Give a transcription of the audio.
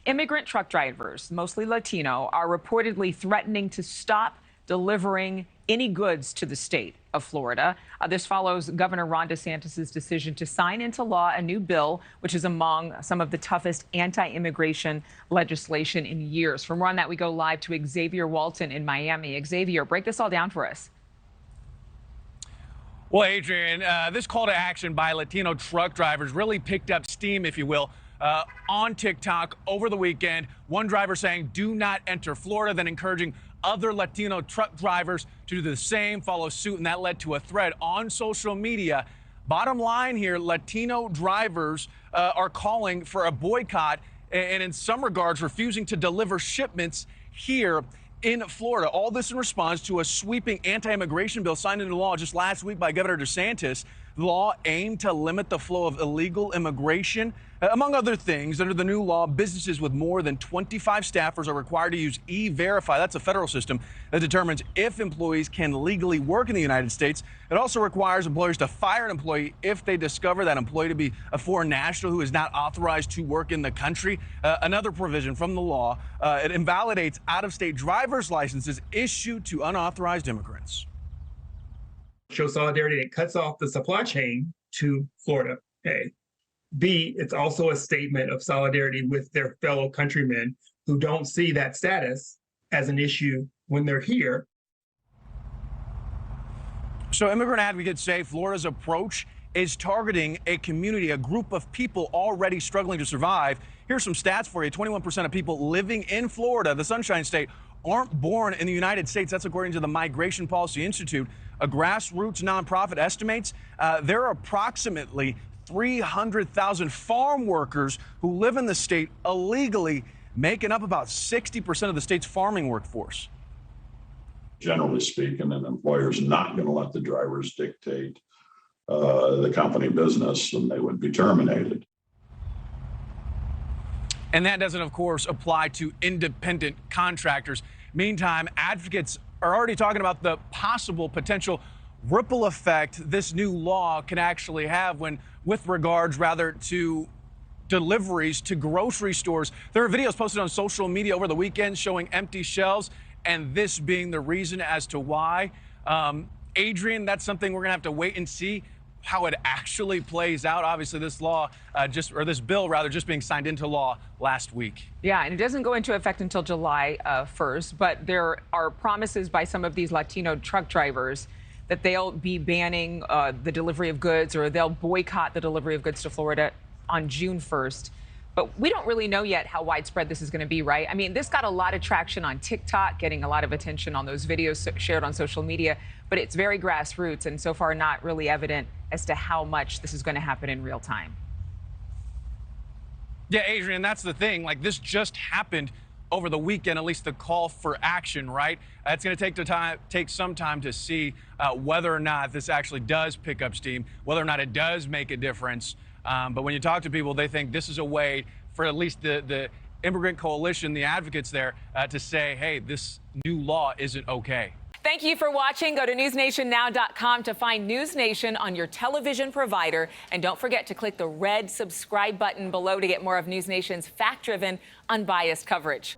Immigrant truck drivers, mostly Latino, are reportedly threatening to stop delivering any goods to the state of Florida. This follows Governor Ron DeSantis' decision to sign into law a new bill, which is among some of the toughest anti-immigration legislation in years. For more on that, we go live to Xavier Walton in Miami. Xavier, break this all down for us. Well, Adrienne, this call to action by Latino truck drivers really picked up steam, if you will, on TikTok over the weekend. One driver saying, "Do not enter Florida," then encouraging other Latino truck drivers to do the same, follow suit, and that led to a thread on social media. Bottom line here, Latino drivers are calling for a boycott and in some regards refusing to deliver shipments here in Florida. All this in response to a sweeping anti-immigration bill signed into law just last week by Governor DeSantis. The law aimed to limit the flow of illegal immigration. Among other things, under the new law, businesses with more than 25 staffers are required to use E-Verify. That's a federal system that determines if employees can legally work in the United States. It also requires employers to fire an employee if they discover that employee to be a foreign national who is not authorized to work in the country. Another provision from the law, it invalidates out-of-state driver's licenses issued to unauthorized immigrants. Show solidarity that cuts off the supply chain to Florida. A. B, it's also a statement of solidarity with their fellow countrymen who don't see that status as an issue when they're here. So immigrant advocates say Florida's approach is targeting a community, a group of people already struggling to survive. Here's some stats for you. 21% of people living in Florida, the Sunshine State, aren't born in the United States. That's according to the Migration Policy Institute. A grassroots nonprofit estimates there are approximately 300,000 farm workers who live in the state illegally, making up about 60% of the state's farming workforce. Generally speaking, an employer's not going to let the drivers dictate the company business, and they would be terminated. And that doesn't, of course, apply to independent contractors. Meantime, advocates are already talking about the possible potential ripple effect this new law can actually have with regards to deliveries to grocery stores. There are videos posted on social media over the weekend showing empty shelves, and this being the reason as to why. Adrienne, that's something we're gonna have to wait and see how it actually plays out. Obviously, this law this bill just being signed into law last week. Yeah, and it doesn't go into effect until July 1st, but there are promises by some of these Latino truck drivers that they'll be banning the delivery of goods, or they'll boycott the delivery of goods to Florida on June 1st. But we don't really know yet how widespread this is going to be, right? I mean, this got a lot of traction on TikTok, getting a lot of attention on those videos shared on social media, but it's very grassroots and so far not really evident as to how much this is going to happen in real time. Yeah, Adrienne, that's the thing. Like, this just happened over the weekend, at least the call for action, right? It's going to take some time to see whether or not this actually does pick up steam, whether or not it does make a difference. But when you talk to people, they think this is a way for at least the immigrant coalition, the advocates there, to say, hey, this new law isn't okay. Thank you for watching. Go to newsnationnow.com to find News Nation on your television provider. And don't forget to click the red subscribe button below to get more of News Nation's fact-driven, unbiased coverage.